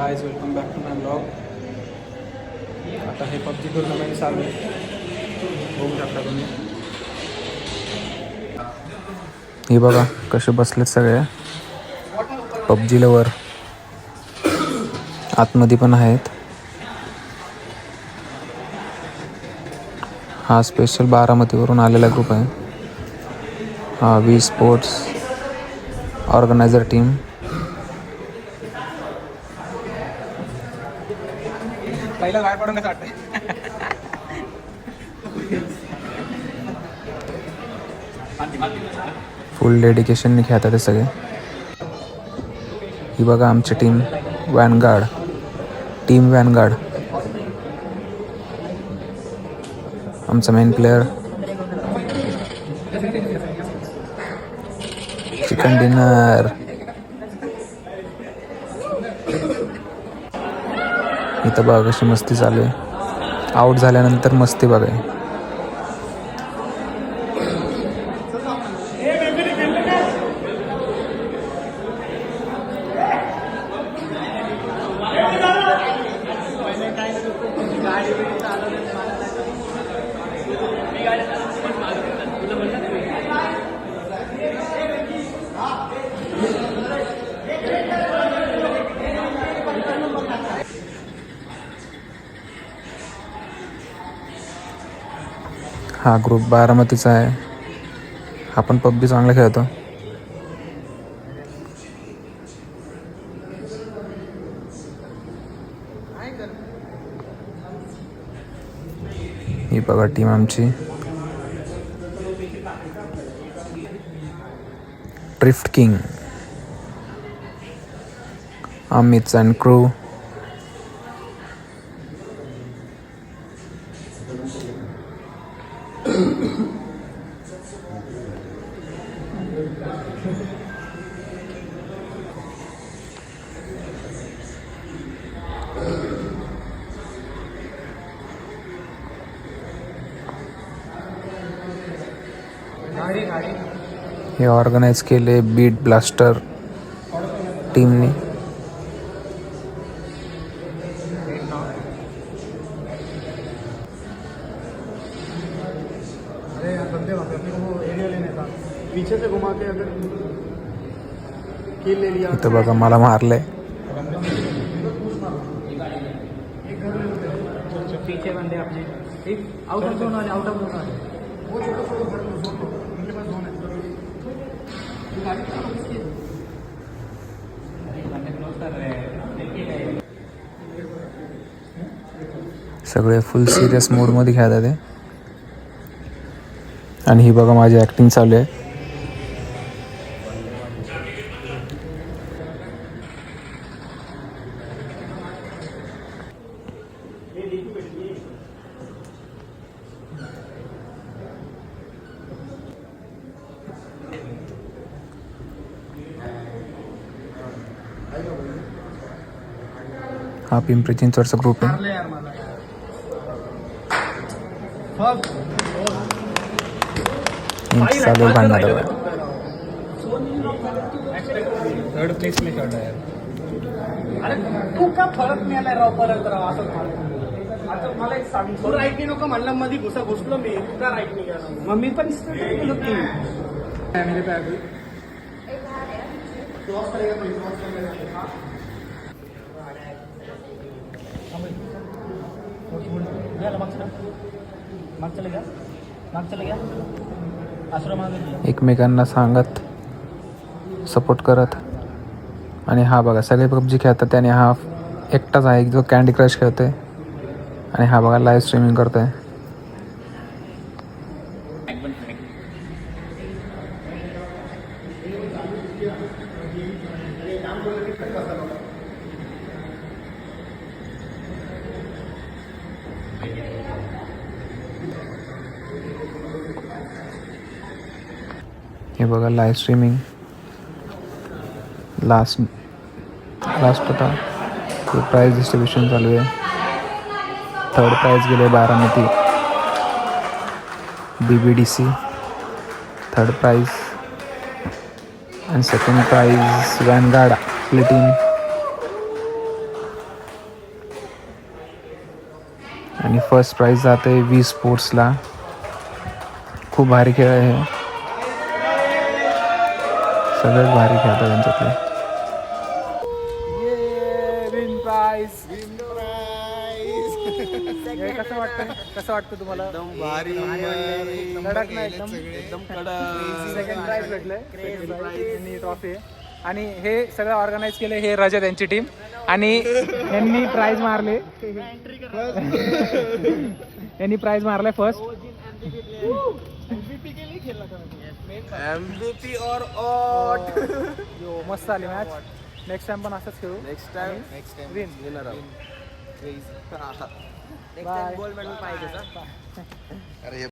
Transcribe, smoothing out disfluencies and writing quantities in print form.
Guys welcome back to my blog. आता हे PUBG tournament चालू आहे, बघू शकता तुम्ही. हे बघा कसे बसलेत सगळे पबजी लवर. आतमध्ये पण आहेत. हा स्पेशल बारामतीवरून आलेला ग्रुप आहे. हा वी स्पोर्ट्स ऑर्गनायझर टीम. पहिला बाहेर पडून कसं वाटतंय. फुल डेडिकेशनने खेळतात ते सगळे. ही बघा आमची टीम वॅनगार्ड, टीम वॅनगार्ड. आमचा मेन प्लेयर चिकन डिनर. इथं बघा कशी मस्ती चालू आहे. आऊट झाल्यानंतर मस्ती बघा. हा ग्रुप बारामतीचा आहे. हा पण पबजी चांगला खेळतो. ही बघा टीम आमची drift king, Amit and crew. हे ऑर्गनाइज केले बीट ब्लास्टर टीमने. इथं बघा मला मारलंय. पीछे बंदे अपने आउट ऑफ जोन वाले, आउट ऑफ जोन वाले. सगळे फुल सिरियस मोडमध्ये खेळतात ते. आणि ही बघा माझी ॲक्टिंग चालू आहे. हा पिंपरी चिंचवडचा ग्रुप आहे. चालू आहे भांडणं बघा. थर्ड प्लेस में चढ़ रहा है. अरे तू का फरक नाही आलाय राव परत राव. असं मला एक सांग, तू राईट नाही नको म्हणलं, मध्ये घुसलो मी. तू का राईट नाही गेला? मग मी पण गेलो की मेरे पे अभी क्रॉस करेगा कोई, क्रॉस करेगा. एकमेकांना सांगत, सपोर्ट करत. आणि हा बघा सगळे पबजी खेळतात आणि हा एकटाच आहे जो कँडी क्रश खेळतोय. आणि हा बघा लाईव्ह स्ट्रीमिंग करतोय. हे बघा लाईव्ह स्ट्रीमिंग. लास्ट आता प्राइज डिस्ट्रीब्युशन चालू आहे. थर्ड प्राइज गेले Baramati BBDC. Third prize and second prize Vanguard आपली टीम. आणि फर्स्ट प्राईज जाते वी स्पोर्ट्सला. खूप भारी खेळ आहे हे, सगळ्यात भारी खेळतात त्यांच्यातले. कसं वाटतं, कसं वाटतं तुम्हाला? एकदम भारी कडक ना एकदम एकदम कडक. सेकंड प्राइज भेटलंय ट्रॉफी. आणि हे सगळं ऑर्गनाईज केलं हे रजत यांची टीम. आणि यांनी प्राइज मारले, यांनी प्राइज मारलाय फर्स्ट. MVP or odd. मस्त आली मॅच. नेक्स्ट टाइम पण असंच खेळू. Next time win. विनर आहोत. बाय. गोल्ड मेडल पाहिजे. अरे